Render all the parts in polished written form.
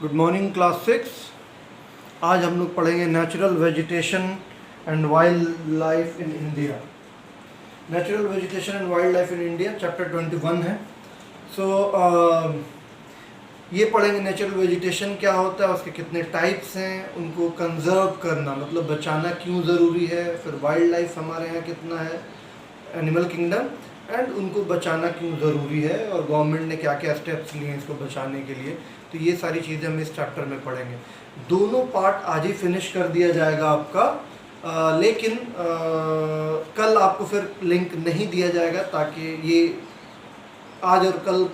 Good morning class 6। आज हम लोग पढ़ेंगे natural vegetation and wild life in India. Natural vegetation and wild life in India chapter 21 है। ये पढ़ेंगे नेचुरल वेजिटेशन क्या होता है, उसके कितने टाइप्स हैं, उनको कंजर्व करना मतलब बचाना क्यों ज़रूरी है, फिर वाइल्ड लाइफ हमारे यहाँ कितना है, एनिमल किंगडम, एंड उनको बचाना क्यों ज़रूरी है और गवर्नमेंट ने क्या क्या स्टेप्स लिए हैं इसको बचाने के लिए। तो ये सारी चीज़ें हम इस चैप्टर में पढ़ेंगे। दोनों पार्ट आज ही फिनिश कर दिया जाएगा आपका, लेकिन कल आपको फिर लिंक नहीं दिया जाएगा ताकि ये आज और कल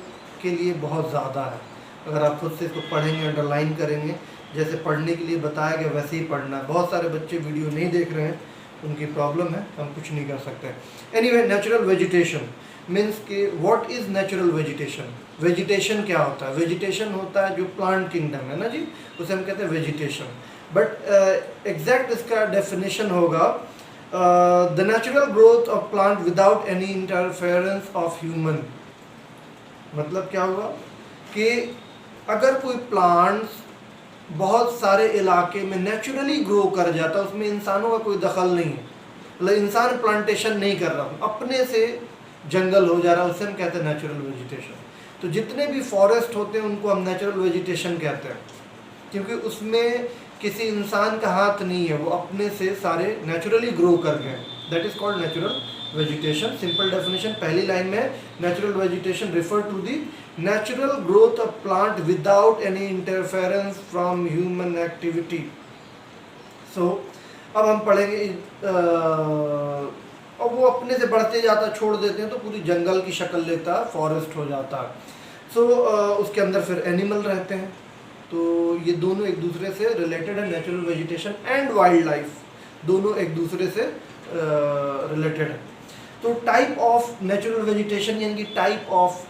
के लिए बहुत ज़्यादा है। अगर आप खुद से इसको पढ़ेंगे, अंडरलाइन करेंगे, जैसे पढ़ने के लिए बताया गया वैसे ही पढ़ना है। बहुत सारे बच्चे वीडियो नहीं देख रहे हैं, उनकी प्रॉब्लम है, हम कुछ नहीं कर सकते। एनीवे, नेचुरल वेजिटेशन मीन्स कि what is natural vegetation. Vegetation क्या होता है? वेजिटेशन होता है जो प्लांट किंगडम है ना जी, उसे हम कहते हैं वेजिटेशन। बट एग्जैक्ट इसका डेफिनेशन होगा the natural growth of plant without any interference of human. मतलब क्या हुआ कि अगर कोई प्लांट्स बहुत सारे इलाके में नेचुरली ग्रो कर जाता, उसमें इंसानों का कोई दखल नहीं है, मतलब इंसान प्लांटेशन नहीं कर रहा, अपने से जंगल हो जा रहा है, उसे हम कहते हैं नेचुरल वेजिटेशन। तो जितने भी फॉरेस्ट होते हैं उनको हम नेचुरल वेजिटेशन कहते हैं, क्योंकि उसमें किसी इंसान का हाथ नहीं है, वो अपने से सारे नेचुरली ग्रो कर गए। That is called natural vegetation. Simple definition पहली लाइन में, natural vegetation refer to the natural growth of plant without any interference from human activity. So अब हम पढ़ेंगे, और वो अपने से बढ़ते जाता, छोड़ देते हैं तो पूरी जंगल की शक्ल लेता है, फॉरेस्ट हो जाता है। सो उसके अंदर फिर एनिमल रहते हैं। तो ये दोनों एक दूसरे से रिलेटेड है, natural vegetation and wild life दोनों एक दूसरे से रिलेटेड है। तो टाइप ऑफ नेचुरल वेजिटेशन यानी कि टाइप ऑफ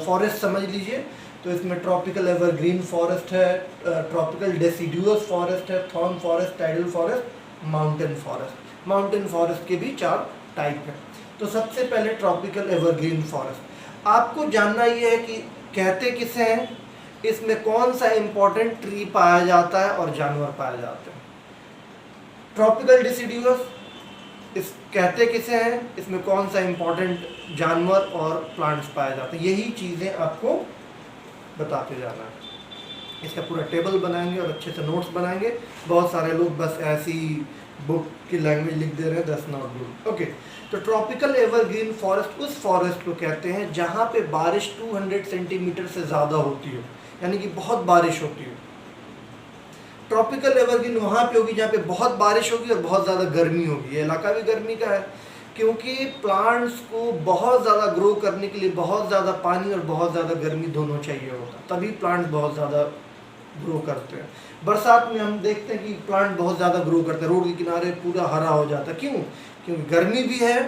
फॉरेस्ट समझ लीजिए। तो इसमें ट्रॉपिकल एवरग्रीन फॉरेस्ट है, ट्रॉपिकल डेसिडुअस फॉरेस्ट है, thorn forest, tidal forest, mountain forest. Mountain forest के भी 4 टाइप हैं। तो सबसे पहले ट्रॉपिकल एवरग्रीन फॉरेस्ट। आपको जानना ये है कि कहते किसे हैं, इसमें कौन सा इंपॉर्टेंट ट्री पाया जाता है और जानवर पाए जाते हैं। ट्रॉपिकल डिसिडुअस इस कहते किसे हैं, इसमें कौन सा इंपॉर्टेंट जानवर और प्लांट्स पाए जाते हैं, यही चीज़ें आपको बताते जाना है। इसका पूरा टेबल बनाएंगे और अच्छे से नोट्स बनाएंगे। बहुत सारे लोग बस ऐसी बुक की लैंग्वेज लिख दे रहे हैं, दैट्स नॉट गुड। ओके, तो ट्रॉपिकल एवरग्रीन फॉरेस्ट उस फॉरेस्ट को कहते हैं जहाँ पे बारिश 200 सेंटीमीटर से ज़्यादा होती हो, यानी कि बहुत बारिश होती हो। ट्रॉपिकल एवरग्रीन वहाँ पे होगी जहाँ पे बहुत बारिश होगी और बहुत ज़्यादा गर्मी होगी। ये इलाका भी गर्मी का है, क्योंकि प्लांट्स को बहुत ज़्यादा ग्रो करने के लिए बहुत ज़्यादा पानी और बहुत ज़्यादा गर्मी दोनों चाहिए होता, तभी प्लांट्स बहुत ज़्यादा ग्रो करते हैं। बरसात में हम देखते हैं कि प्लांट बहुत ज़्यादा ग्रो करते हैं, रोड के किनारे पूरा हरा हो जाता है। क्यों? क्योंकि गर्मी भी है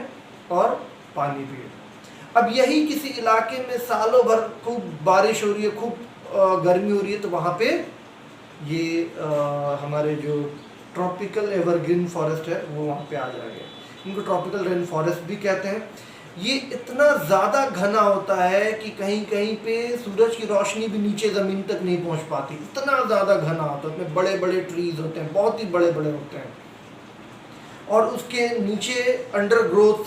और पानी भी है। अब यही किसी इलाके में सालों भर खूब बारिश हो रही है, खूब गर्मी हो रही है, तो वहाँ पे ये हमारे जो ट्रॉपिकल एवरग्रीन फॉरेस्ट है वो वहाँ पे आ जाएंगे। इनको ट्रॉपिकल रेन फॉरेस्ट भी कहते हैं। ये इतना ज़्यादा घना होता है कि कहीं कहीं पे सूरज की रोशनी भी नीचे ज़मीन तक नहीं पहुँच पाती, इतना ज़्यादा घना होता है। उसमें बड़े बड़े ट्रीज होते हैं, बहुत ही बड़े बड़े होते हैं, और उसके नीचे under growth,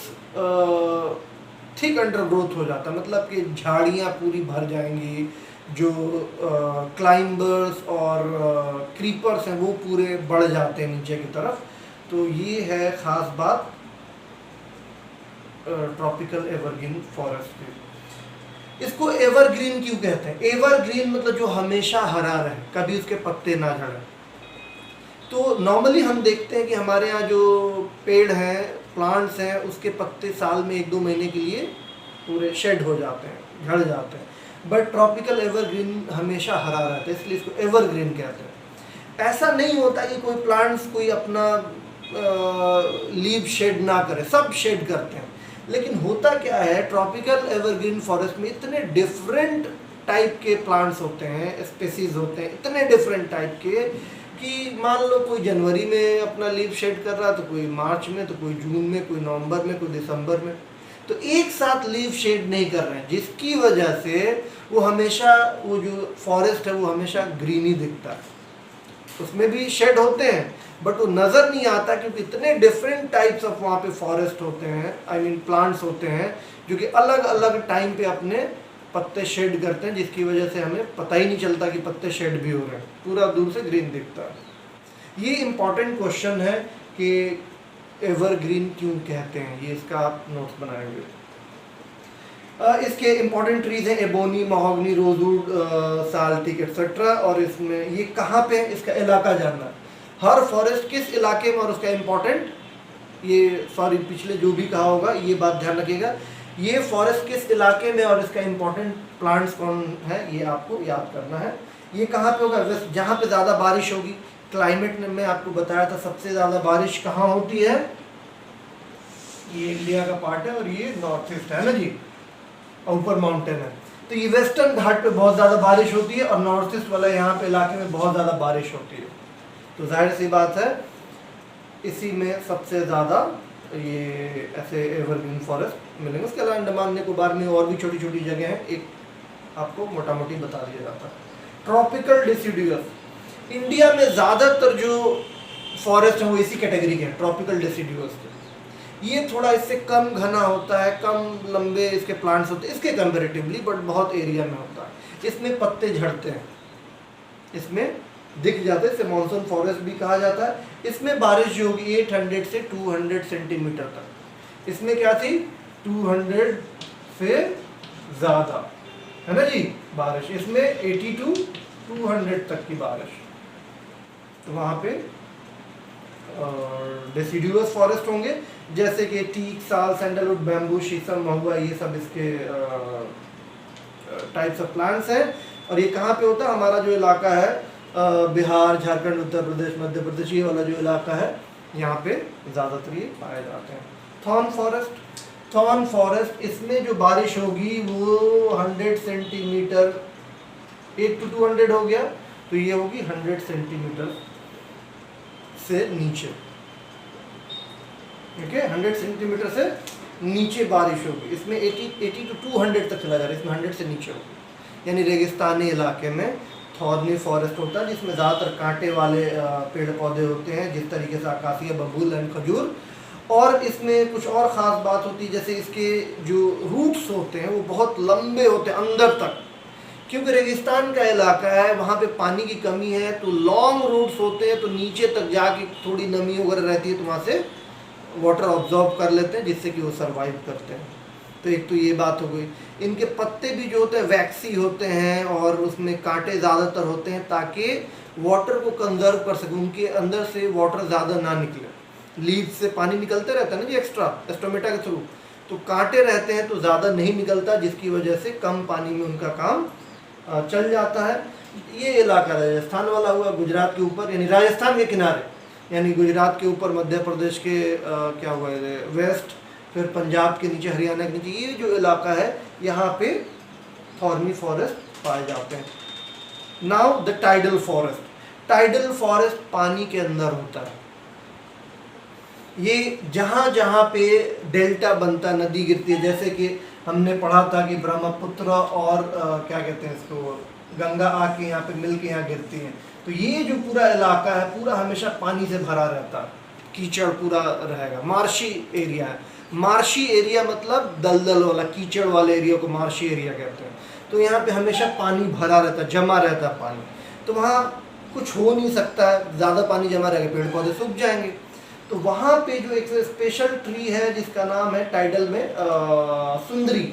thick under growth हो जाता है, मतलब कि झाड़ियाँ पूरी भर जाएंगी। जो क्लाइंबर्स और क्रीपर्स हैं वो पूरे बढ़ जाते हैं नीचे की तरफ। तो ये है ख़ास बात ट्रॉपिकल एवरग्रीन फॉरेस्ट की। इसको एवरग्रीन क्यों कहते हैं? एवरग्रीन मतलब जो हमेशा हरा रहे, कभी उसके पत्ते ना झड़े। तो नॉर्मली हम देखते हैं कि हमारे यहाँ जो पेड़ हैं, प्लांट्स हैं, उसके पत्ते साल में 1-2 महीने के लिए पूरे शेड हो जाते हैं, झड़ जाते हैं। बट ट्रॉपिकल एवरग्रीन हमेशा हरा रहता है, इसलिए इसको एवरग्रीन कहते हैं। ऐसा नहीं होता कि कोई प्लांट्स कोई अपना लीव शेड ना करे, सब शेड करते हैं। लेकिन होता क्या है, ट्रॉपिकल एवरग्रीन फॉरेस्ट में इतने डिफरेंट टाइप के प्लांट्स होते हैं, स्पेसीज होते हैं, इतने डिफरेंट टाइप के कि मान लो कोई जनवरी में अपना लीव शेड कर रहा है, तो कोई मार्च में, तो कोई जून में, कोई नवंबर में, कोई दिसंबर में। तो एक साथ लीफ शेड नहीं कर रहे हैं, जिसकी वजह से वो हमेशा, वो जो फॉरेस्ट है वो हमेशा ग्रीनी दिखता है। उसमें भी शेड होते हैं बट वो नज़र नहीं आता, क्योंकि इतने डिफरेंट टाइप्स ऑफ वहाँ पे फॉरेस्ट होते हैं, आई मीन प्लांट्स होते हैं जो कि अलग अलग टाइम पे अपने पत्ते शेड करते हैं, जिसकी वजह से हमें पता ही नहीं चलता कि पत्ते शेड भी हो रहे हैं, पूरा दूर से ग्रीन दिखता है। ये इम्पॉर्टेंट क्वेश्चन है कि एवरग्रीन क्यों कहते हैं, ये इसका आप नोट्स बनाएंगे। इसके इम्पॉर्टेंट ट्रीज हैं एबोनी, महोगनी, रोजवुड, साल्टिक एक्सेट्रा। और इसमें ये कहाँ पे है, इसका इलाका जानना, हर फॉरेस्ट किस इलाके में और उसका इम्पोर्टेंट, ये सॉरी पिछले जो भी कहा होगा ये बात ध्यान रखिएगा, ये फॉरेस्ट किस इलाके में और इसका इम्पोर्टेंट प्लांट्स कौन है ये आपको याद करना है। ये कहाँ पे होगा, जहाँ पे ज़्यादा बारिश होगी। क्लाइमेट में आपको बताया था सबसे ज़्यादा बारिश कहाँ होती है, ये इंडिया का पार्ट है और ये नॉर्थ ईस्ट है ना जी, ऊपर माउंटेन है, तो ये वेस्टर्न घाट पे बहुत ज़्यादा बारिश होती है और नॉर्थ ईस्ट वाला यहाँ पे इलाके में बहुत ज़्यादा बारिश होती है। तो जाहिर सी बात है इसी में सबसे ज़्यादा ये ऐसे एवरग्रीन फॉरेस्ट मिलेंगे। उसके अलावा अंडमान निकोबार में और भी छोटी छोटी जगह हैं, एक आपको मोटा मोटी बता दिया जाता है। ट्रॉपिकल डिसिडुअस, इंडिया में ज़्यादातर जो फॉरेस्ट है वो इसी कैटेगरी के हैं, ट्रॉपिकल डिसिडुअस के। ये थोड़ा इससे कम घना होता है, कम लंबे इसके प्लांट्स होते हैं इसके कंपेरेटिवली, बट बहुत एरिया में होता है। इसमें पत्ते झड़ते हैं, इसमें दिख जाते हैं, इसे मानसून फॉरेस्ट भी कहा जाता है। इसमें बारिश जो होगी 800 से 200 सेंटीमीटर तक, इसमें क्या थी 200 से ज़्यादा है ना जी बारिश, इसमें 80 to 200 तक की बारिश। तो वहाँ पे डेसिडुअस फॉरेस्ट होंगे, जैसे कि टीक, साल, सैंडलवुड, बैम्बू, शीशम, महुआ, ये सब इसके टाइप्स ऑफ प्लांट्स हैं। और ये कहाँ पे होता है, हमारा जो इलाका है बिहार, झारखंड, उत्तर प्रदेश, मध्य प्रदेश, ये वाला जो इलाका है यहाँ पे ज़्यादातर ये पाए जाते हैं। थॉर्न फॉरेस्ट, थॉर्न फॉरेस्ट इसमें जो बारिश होगी वो 100 सेंटीमीटर, 8 to 200 हो गया, तो ये होगी 100 सेंटीमीटर से नीचे, ठीक है, 100 सेंटीमीटर से नीचे बारिश होगी। इसमें 80 to 200 तक चला जा रहा है, इसमें 100 से नीचे होगी। यानी रेगिस्तानी इलाके में थॉर्नी फॉरेस्ट होता है, जिसमें ज़्यादातर कांटे वाले पेड़ पौधे होते हैं, जिस तरीके से आकाशिया, बबूल एंड खजूर। और इसमें कुछ और ख़ास बात होती है, जैसे इसके जो रूट्स होते हैं वो बहुत लंबे होते हैं अंदर तक, क्योंकि रेगिस्तान का इलाका है, वहाँ पे पानी की कमी है, तो लॉन्ग रूट्स होते हैं, तो नीचे तक जाके थोड़ी नमी वगैरह रहती है तो वहाँ से वाटर ऑब्जॉर्व कर लेते हैं, जिससे कि वो सर्वाइव करते हैं। तो एक तो ये बात हो गई। इनके पत्ते भी जो होते हैं वैक्सी होते हैं और उसमें कांटे ज़्यादातर होते हैं, ताकि वाटर को कंजर्व कर सकें, उनके अंदर से वाटर ज़्यादा ना निकले। लीव्स से पानी निकलते रहता है ना जी एक्स्ट्रा स्टोमेटा के थ्रू, तो कांटे रहते हैं तो ज़्यादा नहीं निकलता, जिसकी वजह से कम पानी में उनका काम चल जाता है। ये इलाका राजस्थान वाला हुआ, गुजरात के ऊपर, यानी राजस्थान के किनारे, यानी गुजरात के ऊपर, मध्य प्रदेश के क्या हुआ वेस्ट, फिर पंजाब के नीचे, हरियाणा के नीचे, ये जो इलाका है यहाँ पे थॉर्नी फॉरेस्ट पाए जाते हैं। Now the tidal forest, tidal forest पानी के अंदर होता है। ये जहाँ जहाँ पे डेल्टा बनता, नदी गिरती है, जैसे कि हमने पढ़ा था कि ब्रह्मपुत्र और क्या कहते हैं इसको, गंगा आके यहाँ पे मिल के यहाँ गिरती हैं, तो ये जो पूरा इलाका है पूरा हमेशा पानी से भरा रहता है, कीचड़ पूरा रहेगा। मार्शी एरिया है, मार्शी एरिया मतलब दलदल वाला, कीचड़ वाले एरिया को मार्शी एरिया कहते हैं। तो यहाँ पे हमेशा पानी भरा रहता है, जमा रहता है पानी, तो वहाँ कुछ हो नहीं सकता है, ज़्यादा पानी जमा रहेगा, पेड़ पौधे सूख जाएंगे। तो वहाँ पे जो एक स्पेशल ट्री है जिसका नाम है टाइडल में सुंदरी,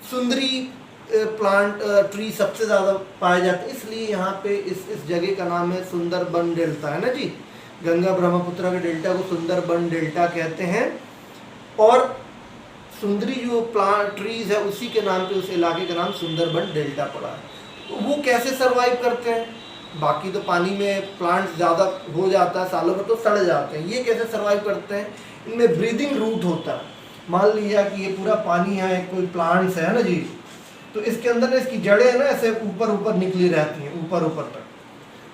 सुंदरी प्लांट ट्री सबसे ज़्यादा पाए जाते हैं, इसलिए यहाँ पे इस जगह का नाम है सुंदरबन डेल्टा, है ना जी। गंगा ब्रह्मपुत्र के डेल्टा को सुंदरबन डेल्टा कहते हैं, और सुंदरी जो प्लांट ट्रीज है उसी के नाम पे उस इलाके का नाम सुंदरबन डेल्टा पड़ा है। तो वो कैसे सरवाइव करते हैं, बाकी तो पानी में प्लांट्स ज़्यादा हो जाता है, सालों में तो सड़ जाते हैं, ये कैसे सरवाइव करते हैं, इनमें ब्रीदिंग रूट होता है। मान लिया कि ये पूरा पानी है, कोई प्लांट्स है ना जी, तो इसके अंदर ना इसकी जड़ें है ना ऐसे ऊपर ऊपर निकली रहती हैं, ऊपर ऊपर तक,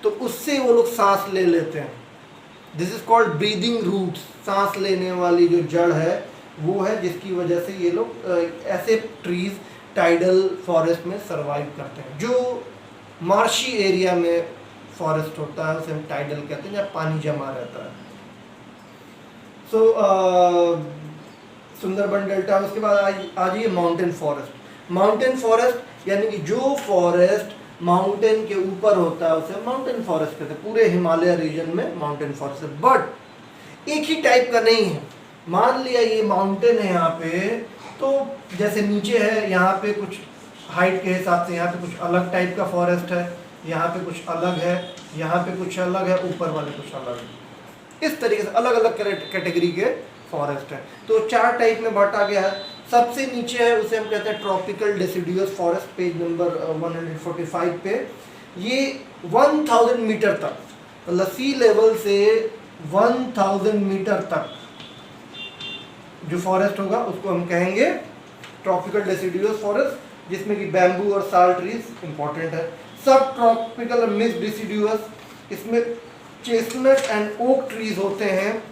तो उससे वो लोग सांस ले लेते हैं। This is called breathing roots, सांस लेने वाली जो जड़ है वो है जिसकी वजह से ये लोग ऐसे ट्रीज टाइडल फॉरेस्ट में सरवाइव करते हैं। जो मार्शी एरिया में फॉरेस्ट होता है उसे हम टाइडल कहते हैं, जहाँ पानी जमा रहता है। सुंदरबन डेल्टा। उसके बाद आ जाइए माउंटेन फॉरेस्ट। माउंटेन फॉरेस्ट यानी कि जो फॉरेस्ट माउंटेन के ऊपर होता है उसे माउंटेन फॉरेस्ट कहते हैं। पूरे हिमालय रीजन में माउंटेन फॉरेस्ट है, बट एक ही टाइप का नहीं है। मान लिया ये माउंटेन है यहाँ पे, तो जैसे नीचे है यहाँ पे कुछ हाइट के हिसाब से यहाँ पे कुछ अलग टाइप का फॉरेस्ट है, यहाँ पे कुछ अलग है, यहाँ पे कुछ अलग है, ऊपर वाले कुछ अलग है। इस तरीके से अलग अलग कैटेगरी के फॉरेस्ट है। तो 4 टाइप में बांटा गया है। सबसे नीचे है उसे हम कहते हैं tropical deciduous forest, page number 145 पे। ये 1000 मीटर तक, मतलब सी लेवल से 1000 मीटर तक जो फॉरेस्ट होगा उसको हम कहेंगे ट्रॉपिकल डेसिडुअस फॉरेस्ट, जिसमें कि बैम्बू और साल ट्रीज इंपॉर्टेंट है। सब ट्रॉपिकल और मिक्स्ड डेसिडुअस, इसमें चेस्टनट एंड ओक ट्रीज होते हैं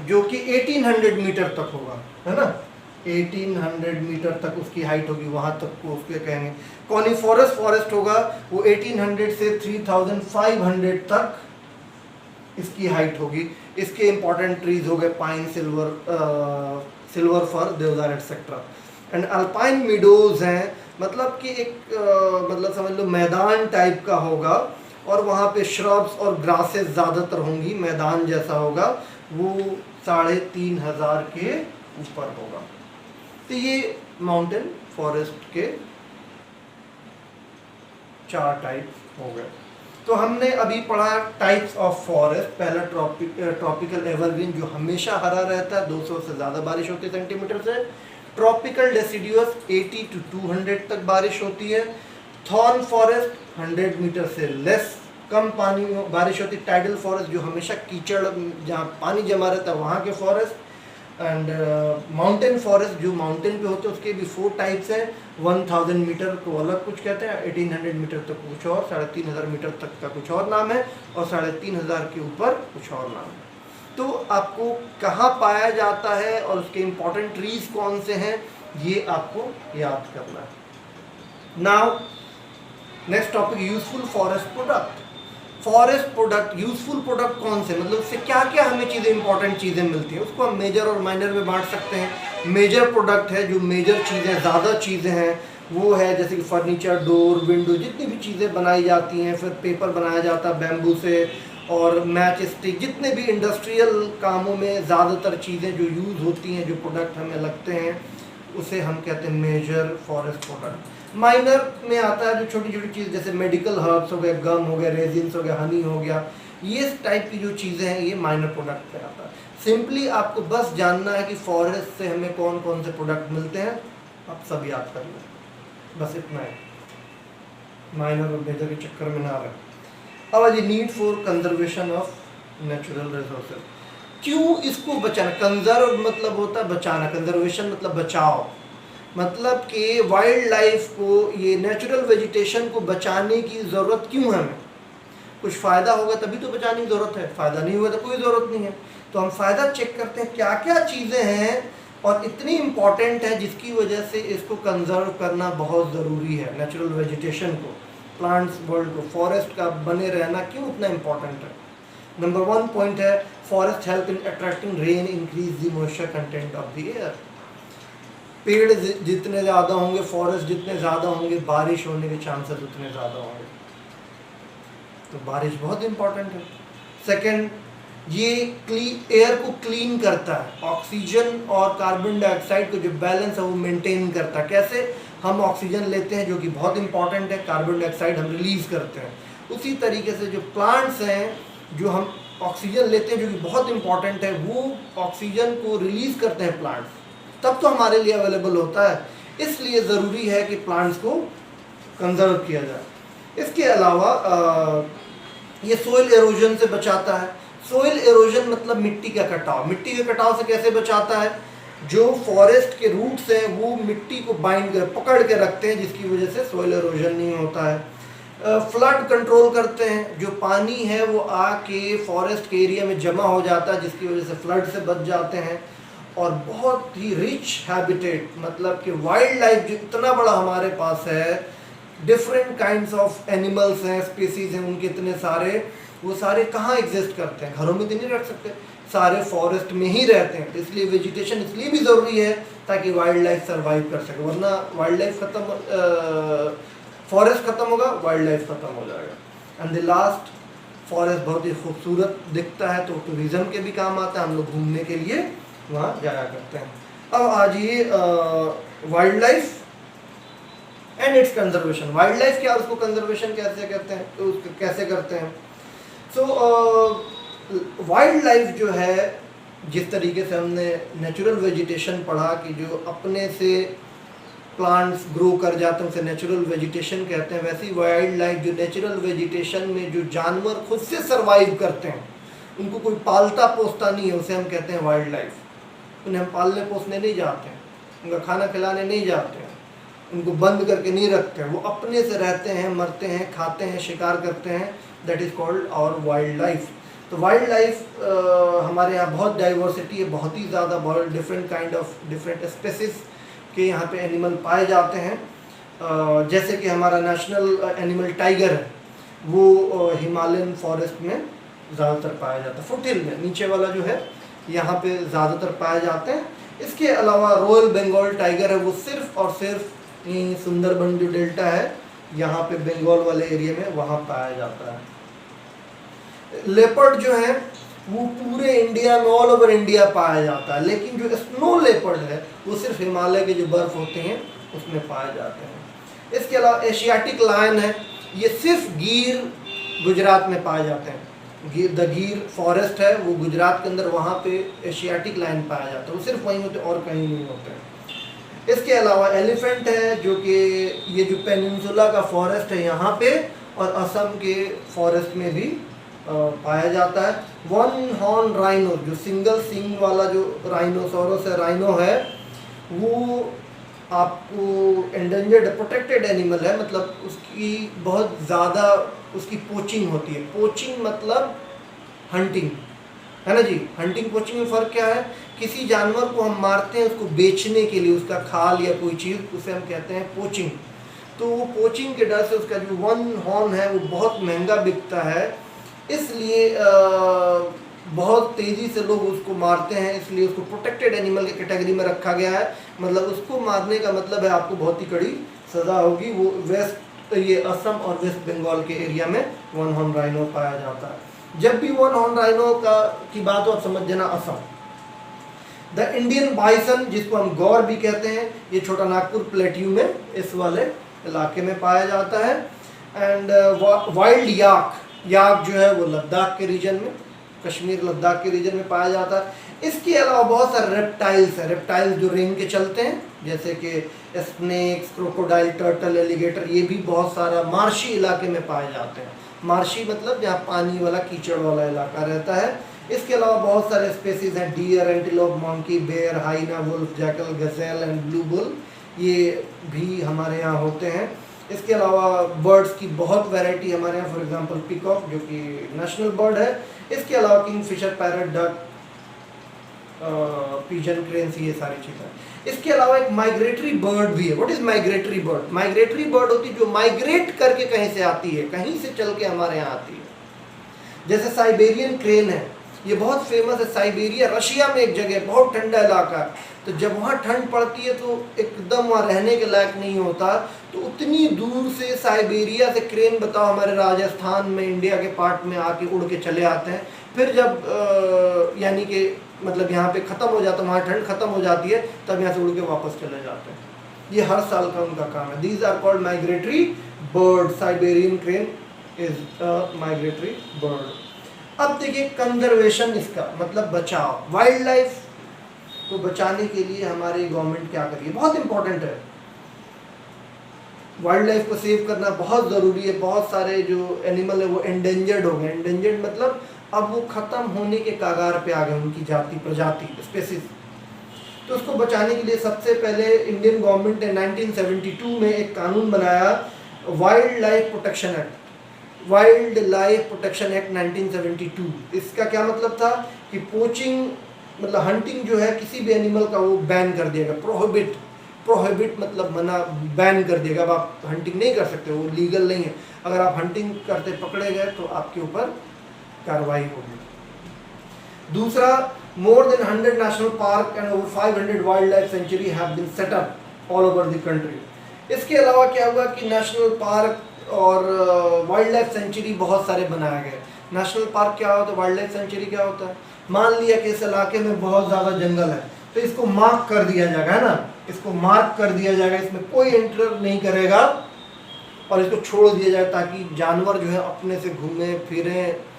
जो कि 1800 मीटर तक होगा, है ना। 1800 मीटर तक उसकी हाइट होगी, वहाँ तक को उसके कहेंगे। कॉनिफोरस फॉरेस्ट होगा, वो 1800 से 3500 तक इसकी हाइट होगी। इसके इंपॉर्टेंट ट्रीज हो गए पाइन, सिल्वर फर, देवदार एटसेट्रा। एंड अल्पाइन मीडोज हैं, मतलब कि एक मतलब समझ लो मैदान टाइप का होगा, और वहाँ पे श्रब्स और ग्रासेस ज़्यादातर होंगी, मैदान जैसा होगा, वो 3500 के ऊपर होगा। तो ये माउंटेन फॉरेस्ट के 4 टाइप हो गए। तो हमने अभी पढ़ा टाइप्स ऑफ फॉरेस्ट। पहला ट्रॉपिकल एवरग्रीन जो हमेशा हरा रहता है, 200 से ज़्यादा बारिश होती है सेंटीमीटर से। ट्रॉपिकल डेसिडुअस 80 to 200 तक बारिश होती है। थॉर्न फॉरेस्ट 100 मीटर से लेस कम पानी बारिश होती है। टाइडल फॉरेस्ट जो हमेशा कीचड़ जहाँ पानी जमा रहता है वहाँ के फॉरेस्ट। एंड माउंटेन फॉरेस्ट जो माउंटेन पे होते हैं उसके भी 4 टाइप्स हैं। 1000 मीटर को अलग कुछ कहते हैं, 1800 मीटर तक कुछ और, 3500 मीटर तक का कुछ और नाम है, और 3500 के ऊपर कुछ और नाम है। तो आपको कहाँ पाया जाता है और उसके इम्पोर्टेंट ट्रीज कौन से हैं, ये आपको याद करना है। Now next topic, useful forest product. Forest product, useful product कौन से, मतलब उससे क्या क्या हमें चीज़ें इंपॉर्टेंट चीज़ें मिलती हैं, उसको हम मेजर और माइनर में बांट सकते हैं। मेजर प्रोडक्ट है, जो मेजर चीज़ें, ज़्यादा चीज़ें हैं, वो है जैसे कि फर्नीचर, डोर, विंडो, जितनी भी चीज़ें बनाई जाती हैं। फिर पेपर बनाया जाता है बैम्बू से, और मैच स्टिक, जितने भी इंडस्ट्रियल कामों में ज़्यादातर चीज़ें जो यूज़ होती हैं, जो प्रोडक्ट हमें लगते हैं, उसे हम कहते हैं मेजर फॉरेस्ट प्रोडक्ट। माइनर में आता है जो छोटी छोटी चीज़, जैसे मेडिकल हर्ब्स हो गए, गम हो गया, रेजिन्स हो गया, हनी हो गया, ये टाइप की जो चीज़ें हैं ये माइनर प्रोडक्ट में आता है। सिंपली आपको बस जानना है कि फॉरेस्ट से हमें कौन कौन से प्रोडक्ट मिलते हैं, आप सब याद कर लें, बस इतना है, माइनर और मेजर के चक्कर में ना रहे। अब ये need for conservation of natural resources, क्यों इसको बचाना। कंजर्व मतलब होता है बचाना, कंजर्वेशन मतलब बचाव, मतलब कि वाइल्ड लाइफ को, ये नेचुरल वेजिटेशन को बचाने की ज़रूरत क्यों है हमें। कुछ फ़ायदा होगा तभी तो बचाने की ज़रूरत है, फ़ायदा नहीं हुआ तो कोई ज़रूरत नहीं है। तो हम फ़ायदा चेक करते हैं क्या क्या चीज़ें हैं और इतनी इम्पॉर्टेंट है जिसकी वजह से इसको कंजर्व करना बहुत ज़रूरी है। नेचुरल वेजिटेशन को, प्लांट्स वर्ल्ड को, फॉरेस्ट का बने रहना क्यों इतना इम्पॉर्टेंट है। नंबर 1 पॉइंट है, forest help in attracting rain, increase the moisture content of the air. पेड़ जितने ज़्यादा होंगे, फॉरेस्ट जितने ज़्यादा होंगे, बारिश होने के चांसेस उतने ज़्यादा होंगे, तो बारिश बहुत इंपॉर्टेंट है। सेकंड, ये एयर को क्लीन करता है, ऑक्सीजन और कार्बन डाइऑक्साइड को जो बैलेंस है वो मेंटेन करता है। कैसे, हम ऑक्सीजन लेते हैं जो कि बहुत इंपॉर्टेंट है, कार्बन डाइऑक्साइड हम रिलीज़ करते हैं। उसी तरीके से जो प्लांट्स हैं, जो हम ऑक्सीजन लेते हैं जो कि बहुत इंपॉर्टेंट है, वो ऑक्सीजन को रिलीज़ करते हैं प्लांट्स, तब तो हमारे लिए अवेलेबल होता है। इसलिए ज़रूरी है कि प्लांट्स को कंजर्व किया जाए। इसके अलावा ये सोइल एरोजन से बचाता है। सोइल एरोजन मतलब मिट्टी का कटाव। मिट्टी के कटाव से कैसे बचाता है, जो फॉरेस्ट के रूट्स हैं वो मिट्टी को बाइंड कर, पकड़ के रखते हैं, जिसकी वजह से सोइल एरोजन नहीं होता है। फ्लड कंट्रोल करते हैं, जो पानी है वो आके फॉरेस्ट के एरिया में जमा हो जाता है, जिसकी वजह से फ्लड से बच जाते हैं। और बहुत ही रिच हैबिटेट, मतलब कि वाइल्ड लाइफ जो इतना बड़ा हमारे पास है, डिफरेंट काइंड्स ऑफ एनिमल्स हैं, स्पीसीज हैं, उनके इतने सारे, वो सारे कहाँ एग्जिस्ट करते हैं? घरों में तो नहीं रख सकते, सारे फॉरेस्ट में ही रहते हैं। तो इसलिए वेजिटेशन इसलिए भी ज़रूरी है ताकि वाइल्ड लाइफ सर्वाइव कर सके, वरना वाइल्ड लाइफ खत्म, फॉरेस्ट खत्म होगा, वाइल्ड लाइफ खत्म हो जाएगा। एंड द लास्ट, फॉरेस्ट बहुत ही खूबसूरत दिखता है तो टूरिज़्म के भी काम आता है, हम लोग घूमने के लिए वहाँ जाया करते हैं। अब आज ये wild life and it's conservation. Wild life क्या, उसको कंजर्वेशन कैसे कहते हैं, तो उसको कैसे करते हैं? सो वाइल्ड लाइफ जो है, जिस तरीके से हमने नेचुरल वेजिटेशन पढ़ा कि जो अपने से प्लांट्स ग्रो कर जाते हैं उसे नेचुरल वेजिटेशन कहते हैं, वैसे ही वाइल्ड लाइफ जो नेचुरल वेजिटेशन में जो जानवर खुद से सर्वाइव करते हैं, उनको कोई पालता पोसता नहीं है, उसे हम कहते हैं वाइल्ड लाइफ। उन्हें हम पालने पोसने नहीं जाते हैं, उनका खाना खिलाने नहीं जाते हैं, उनको बंद करके नहीं रखते हैं, वो अपने से रहते हैं, मरते हैं, खाते हैं, शिकार करते हैं। That is called our wild life. तो वाइल्ड लाइफ हमारे यहाँ बहुत डाइवर्सिटी है, बहुत ही ज़्यादा, बहुत different kind of different species के यहाँ पे एनिमल पाए जाते हैं। जैसे कि हमारा नेशनल एनिमल टाइगर है, वो हिमालयन फॉरेस्ट में ज़्यादातर पाया जाता है, फुटहिल में, नीचे वाला जो है यहाँ पे ज़्यादातर पाए जाते हैं। इसके अलावा रॉयल बंगाल टाइगर है, वो सिर्फ और सिर्फ सुंदरबन जो डेल्टा है यहाँ पे बंगाल वाले एरिया में वहाँ पाया जाता है। लेपर्ड जो है वो पूरे इंडिया में, ऑल ओवर इंडिया पाया जाता है, लेकिन जो स्नो लेपर्ड है वो सिर्फ हिमालय के जो बर्फ होते हैं उसमें पाए जाते हैं। इसके अलावा एशियाटिक लायन है, ये सिर्फ गिर गुजरात में पाए जाते हैं। द गिर फॉरेस्ट है वो गुजरात के अंदर, वहाँ पे एशियाटिक लायन पाया जाता है, वो सिर्फ वहीं होते और कहीं नहीं होते हैं। इसके अलावा एलिफेंट है, जो कि ये जो पेनिनसुला का फॉरेस्ट है यहाँ पे और असम के फॉरेस्ट में भी पाया जाता है। वन हॉर्न राइनो, जो सिंगल सिंग वाला जो राइनोसोरस है, राइनो है, वो आपको एंडेंजर्ड प्रोटेक्टेड एनिमल है, मतलब उसकी बहुत ज़्यादा उसकी पोचिंग होती है। पोचिंग मतलब हंटिंग, है ना जी। हंटिंग पोचिंग में फ़र्क क्या है? किसी जानवर को हम मारते हैं उसको बेचने के लिए, उसका खाल या कोई चीज़, उसे हम कहते हैं पोचिंग। तो वो पोचिंग के डर से उसका जो वन हॉर्न है वो बहुत महंगा बिकता है, इसलिए बहुत तेज़ी से लोग उसको मारते हैं, इसलिए उसको प्रोटेक्टेड एनिमल की कैटेगरी में रखा गया है। मतलब उसको मारने का मतलब है आपको बहुत ही कड़ी सज़ा होगी। वो ये असम और वेस्ट बंगाल के एरिया में वन हॉर्न राइनो पाया जाता है। जब भी वन हॉर्न राइनो की बात हो आप समझ जाना असम। द इंडियन बाइसन, जिसको हम गौर भी कहते हैं, ये छोटा नागपुर प्लेट्यू में इस वाले इलाके में पाया जाता है। एंड वाइल्ड याक जो है वो लद्दाख के रीजन में, कश्मीर लद्दाख के रीजन में पाया जाता है। इसके अलावा बहुत सारे रेप्टाइल्स हैं, रेप्टाइल्स जो रेंग के चलते हैं, जैसे कि स्नेक्स, क्रोकोडाइल, टर्टल, एलिगेटर, ये भी बहुत सारा मार्शी इलाके में पाए जाते हैं। मार्शी मतलब जहाँ पानी वाला कीचड़ वाला इलाका रहता है। इसके अलावा बहुत सारे स्पेसीज हैं, deer, antelope, monkey, bear, hyena, wolf, jackal, gazelle and blue bull, ये भी हमारे यहाँ होते हैं। इसके अलावा बर्ड्स की बहुत वैरायटी हमारे यहाँ, फॉर एग्जांपल पीकॉक जो कि नेशनल बर्ड है। इसके अलावा Kingfisher, parrot, duck, pigeon, cranes, ये सारी चीज़ें। इसके अलावा एक माइग्रेटरी बर्ड भी है। What is migratory bird? Migratory bird होती है जो माइग्रेट करके कहीं से आती है, कहीं से चल के हमारे यहाँ आती है। जैसे साइबेरियन क्रेन है, ये बहुत फेमस है। साइबेरिया रशिया में एक जगह, बहुत ठंडा इलाका है, तो जब वहाँ ठंड पड़ती है तो एकदम वहाँ रहने के लायक नहीं होता, तो उतनी दूर से साइबेरिया से क्रेन, बताओ, हमारे राजस्थान में, इंडिया के पार्ट में आके उड़ के चले आते हैं। फिर जब यानी कि मतलब यहाँ पे ख़त्म हो जाता है, वहाँ ठंड ख़त्म हो जाती है, तब यहाँ से उड़ के वापस चले जाते हैं। ये हर साल का उनका काम है। These are called migratory bird. Siberian crane is a migratory bird. अब देखिए कंजर्वेशन, इसका मतलब बचाव। वाइल्ड लाइफ को बचाने के लिए हमारी गवर्नमेंट क्या करिए, बहुत इंपॉर्टेंट है। वाइल्ड लाइफ को सेव करना बहुत ज़रूरी है। बहुत सारे जो एनिमल है वो एंडेंजर्ड हो गए। एंडेंजर्ड मतलब अब वो ख़त्म होने के कगार पे आ गए, उनकी जाति, प्रजाति, स्पेसीज। तो उसको बचाने के लिए सबसे पहले इंडियन गवर्नमेंट ने 1972 में एक कानून बनाया, wild life protection act. Wild life protection act 1972। इसका क्या मतलब था कि पोचिंग मतलब हंटिंग जो है किसी भी एनिमल का वो बैन कर दिया गया, प्रोहिबिट, प्रोहिबिट मतलब मना, बैन कर दिया गया। अब आप हंटिंग नहीं कर सकते, वो लीगल नहीं है। अगर आप हंटिंग करते पकड़े गए तो आपके ऊपर कार्रवाई होगी। दूसरा, more than 100 national park and over 500 wildlife sanctuary have been set up all over the country। इसके अलावा क्या हुआ कि नेशनल पार्क और वाइल्ड लाइफ सेंचुरी बहुत सारे बनाए गए। नेशनल पार्क क्या होता है, वाइल्ड लाइफ सेंचुरी क्या होता है? मान लिया कि इस इलाके में बहुत ज़्यादा जंगल है तो इसको मार्क कर दिया जाएगा, है ना, इसको मार्क कर दिया जाएगा, इसमें कोई एंटर नहीं करेगा और इसको छोड़ दिया जाए ताकि जानवर जो है अपने से घूमे फिरें,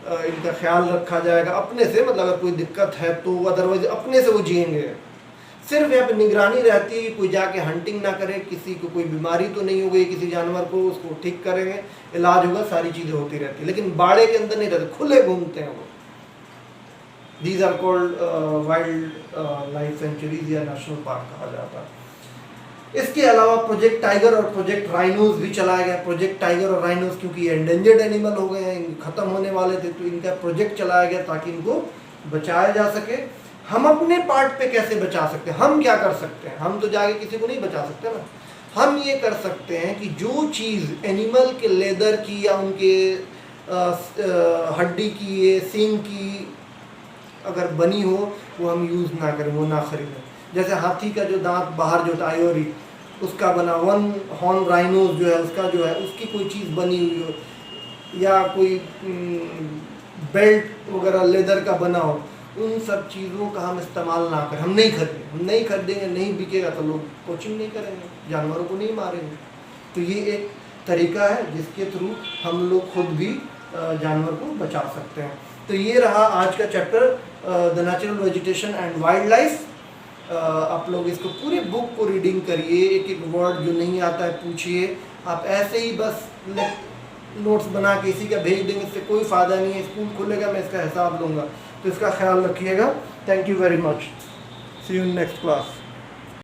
इनका ख्याल रखा जाएगा अपने से, मतलब अगर कोई दिक्कत है तो अदरवाइज अपने से वो जिएंगे। सिर्फ यहाँ पे निगरानी रहती है, कोई जाके हंटिंग ना करे, किसी को कोई बीमारी तो नहीं हो गई किसी जानवर को, उसको ठीक करेंगे, इलाज होगा, सारी चीज़ें होती रहती है, लेकिन बाड़े के अंदर नहीं रहते, खुले घूमते हैं वो। These are called wild life sanctuaries या नेशनल पार्क कहा जाता है। इसके अलावा प्रोजेक्ट टाइगर और प्रोजेक्ट राइनोज भी चलाया गया। प्रोजेक्ट टाइगर और राइनोज क्योंकि ये एंडेंजर्ड एनिमल हो गए हैं, खत्म होने वाले थे, तो इनका प्रोजेक्ट चलाया गया ताकि इनको बचाया जा सके। हम अपने पार्ट पे कैसे बचा सकते हैं, हम क्या कर सकते हैं? हम तो जाके किसी को नहीं बचा सकते ना। हम ये कर सकते हैं कि जो चीज़ एनिमल के लेदर की या उनके हड्डी की, ये सींग की अगर बनी हो वो हम यूज़ ना करें, वो ना खरीदें। जैसे हाथी का जो दांत बाहर जो आयोरी उसका बना, वन हॉर्न राइनोज जो है उसका जो है उसकी कोई चीज़ बनी हुई हो, या कोई बेल्ट वगैरह लेदर का बना हो, उन सब चीज़ों का हम इस्तेमाल ना करें। हम नहीं खरीदेंगे, नहीं बिकेगा तो लोग कोचिंग नहीं करेंगे, जानवरों को नहीं मारेंगे। तो ये एक तरीका है जिसके थ्रू हम लोग खुद भी जानवर को बचा सकते हैं। तो ये रहा आज का chapter, the natural vegetation and wild life. आप लोग इसको पूरे बुक को रीडिंग करिए, एक एक वर्ड जो नहीं आता है पूछिए। आप ऐसे ही बस नोट्स बना के इसी का भेज देंगे, इससे कोई फ़ायदा नहीं है। स्कूल खुलेगा मैं इसका हिसाब लूँगा, तो इसका ख्याल रखिएगा। Thank you very much, see you in next class.